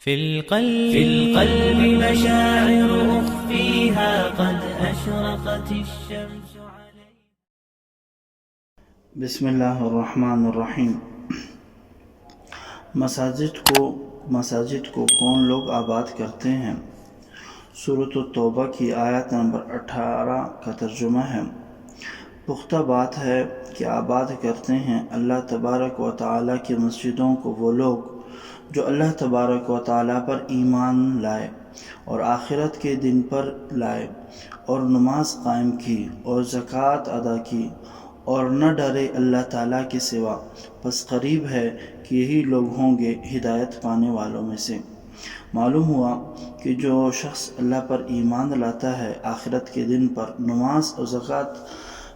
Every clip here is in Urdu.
في القلب مشاعر أخفيها قد أشرقت الشمس عليها. بسم اللہ الرحمن الرحیم. مساجد کو کون لوگ آباد کرتے ہیں؟ سورۃ التوبہ کی آیت نمبر 18 کا ترجمہ ہے: پختہ بات ہے کہ آباد کرتے ہیں اللہ تبارک و تعالیٰ کی مسجدوں کو وہ لوگ جو اللہ تبارک و تعالیٰ پر ایمان لائے اور آخرت کے دن پر لائے اور نماز قائم کی اور زکوٰۃ ادا کی اور نہ ڈرے اللہ تعالیٰ کے سوا، پس قریب ہے کہ یہی لوگ ہوں گے ہدایت پانے والوں میں سے۔ معلوم ہوا کہ جو شخص اللہ پر ایمان لاتا ہے، آخرت کے دن پر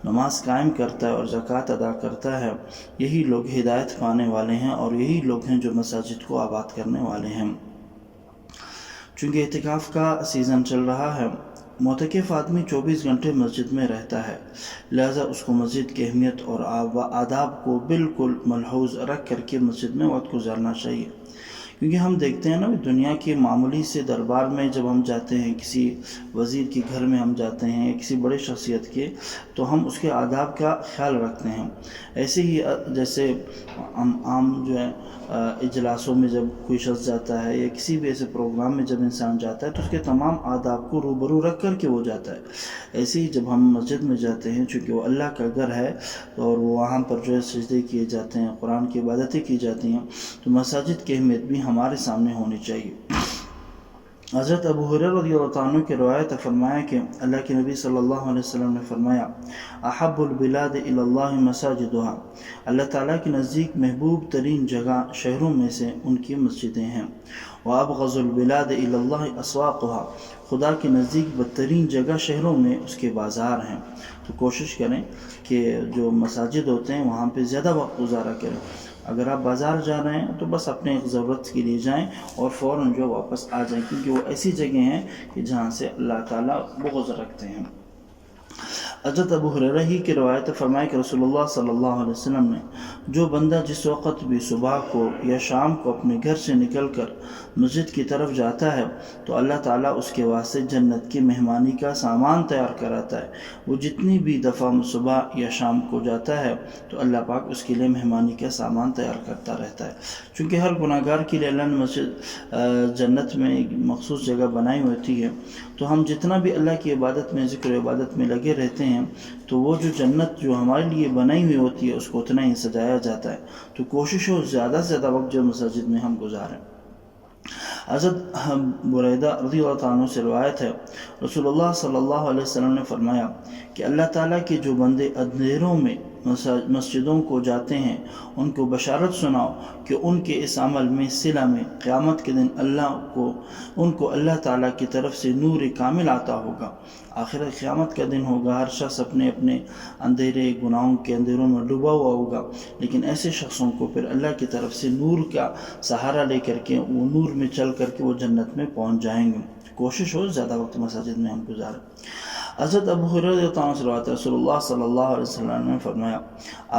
نماز قائم کرتا ہے اور زکوٰۃ ادا کرتا ہے، یہی لوگ ہدایت پانے والے ہیں اور یہی لوگ ہیں جو مساجد کو آباد کرنے والے ہیں۔ چونکہ اعتکاف کا سیزن چل رہا ہے، معتکف آدمی 24 گھنٹے مسجد میں رہتا ہے، لہذا اس کو مسجد کی اہمیت اور آداب کو بالکل ملحوظ رکھ کر کے مسجد میں وقت گزارنا چاہیے۔ کیونکہ ہم دیکھتے ہیں نا، دنیا کے معمولی سے دربار میں جب ہم جاتے ہیں، کسی وزیر کے گھر میں ہم جاتے ہیں یا کسی بڑے شخصیت کے، تو ہم اس کے آداب کا خیال رکھتے ہیں۔ ایسے ہی جیسے ہم عام جو ہے اجلاسوں میں جب کوئی شخص جاتا ہے یا کسی بھی ایسے پروگرام میں جب انسان جاتا ہے تو اس کے تمام آداب کو روبرو رکھ کر کے وہ جاتا ہے۔ ایسے ہی جب ہم مسجد میں جاتے ہیں، چونکہ وہ اللہ کا گھر ہے اور وہاں پر جو ہے سجدے کیے جاتے ہیں، قرآن کی عبادتیں کی جاتی ہیں، تو مساجد کی اہمیت بھی ہمارے سامنے ہونی چاہیے۔ حضرت ابو ہریرہ رضی اللہ عنہ کی روایت فرمایا کہ اللہ کے نبی صلی اللہ علیہ وسلم نے فرمایا: احب البلاد الی اللہ مساجدها، اللہ تعالیٰ کے نزدیک محبوب ترین جگہ شہروں میں سے ان کی مسجدیں ہیں۔ وابغض البلاد الی اللہ اسواقها، خدا کے نزدیک بدترین جگہ شہروں میں اس کے بازار ہیں۔ تو کوشش کریں کہ جو مساجد ہوتے ہیں وہاں پہ زیادہ وقت گزارا کریں۔ اگر آپ بازار جا رہے ہیں تو بس اپنے ضرورت کے لیے جائیں اور فوراً جو واپس آ جائیں، کیونکہ وہ ایسی جگہ ہیں کہ جہاں سے اللہ تعالیٰ بغض رکھتے ہیں۔ حضرت ابو ہریرہ ہی کی روایت فرمایا کہ رسول اللہ صلی اللہ علیہ وسلم نے: جو بندہ جس وقت بھی صبح کو یا شام کو اپنے گھر سے نکل کر مسجد کی طرف جاتا ہے تو اللہ تعالیٰ اس کے واسطے جنت کی مہمانی کا سامان تیار کراتا ہے۔ وہ جتنی بھی دفعہ صبح یا شام کو جاتا ہے تو اللہ پاک اس کے لیے مہمانی کا سامان تیار کرتا رہتا ہے۔ چونکہ ہر گناہ گار کے لیے اللہ نے مسجد جنت میں ایک مخصوص جگہ بنائی ہوتی ہے، تو ہم جتنا بھی اللہ کی عبادت میں، ذکر و عبادت میں لگے رہتے ہیں تو وہ جو جنت جو ہمارے لیے بنائی ہوئی ہوتی ہے اس کو اتنا ہی سجایا جاتا ہے۔ تو کوشش ہو زیادہ سے زیادہ وقت جو مساجد میں ہم گزاریں۔ حضرت بریدہ رضی اللہ عنہ سے روایت ہے، رسول اللہ صلی اللہ علیہ وسلم نے فرمایا کہ اللہ تعالیٰ کے جو بندے اندھیروں میں مسجدوں کو جاتے ہیں، ان کو بشارت سناؤ کہ ان کے اس عمل میں، صلہ میں، قیامت کے دن ان کو اللہ تعالیٰ کی طرف سے نور کامل عطا ہوگا۔ آخر قیامت کا دن ہوگا، ہر شخص اپنے اپنے اندھیرے، گناہوں کے اندھیروں میں ڈوبا ہوا ہوگا، لیکن ایسے شخصوں کو پھر اللہ کی طرف سے نور کا سہارا لے کر کے وہ نور میں چل کر کے وہ جنت میں پہنچ جائیں گے۔ کوشش ہو زیادہ وقت مساجد میں ہم گزاریں۔ حضرت ابو ہریرہ رضی اللہ عنہ سے روایت ہے، رسول اللہ صلی اللہ علیہ وسلم نے فرمایا: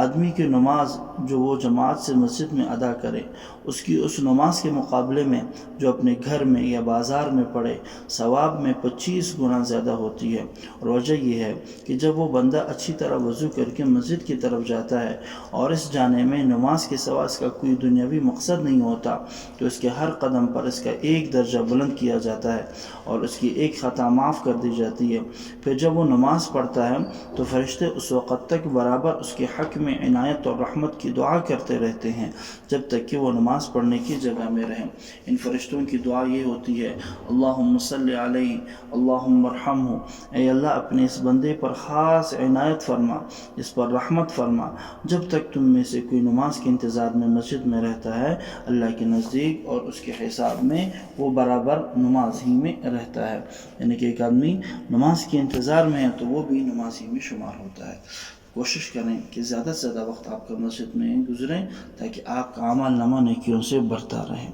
آدمی کی نماز جو وہ جماعت سے مسجد میں ادا کرے، اس کی اس نماز کے مقابلے میں جو اپنے گھر میں یا بازار میں پڑھے، ثواب میں 25 گنا زیادہ ہوتی ہے۔ اور وجہ یہ ہے کہ جب وہ بندہ اچھی طرح وضو کر کے مسجد کی طرف جاتا ہے اور اس جانے میں نماز کے سوا اس کا کوئی دنیاوی مقصد نہیں ہوتا، تو اس کے ہر قدم پر اس کا ایک درجہ بلند کیا جاتا ہے اور اس کی ایک خطا معاف کر دی جاتی ہے۔ پھر جب وہ نماز پڑھتا ہے تو فرشتے اس وقت تک برابر اس کے حق میں عنایت اور رحمت کی دعا کرتے رہتے ہیں جب تک کہ وہ نماز پڑھنے کی جگہ میں رہیں۔ ان فرشتوں کی دعا یہ ہوتی ہے: اللہم صلی علیہ، اللہم ارحمہ، اے اللہ اپنے اس بندے پر خاص عنایت فرما، اس پر رحمت فرما۔ جب تک تم میں سے کوئی نماز کے انتظار میں مسجد میں رہتا ہے، اللہ کے نزدیک اور اس کے حساب میں وہ برابر نماز ہی میں رہتا ہے۔ یعنی کہ ایک آدمی نماز کے انتظار میں ہے تو وہ بھی نماز ہی میں شمار ہوتا ہے۔ کوشش کریں کہ زیادہ سے زیادہ وقت آپ کا مسجد میں گزریں تاکہ آپ کا اعمال نامہ نیکیوں سے بھرتا رہے۔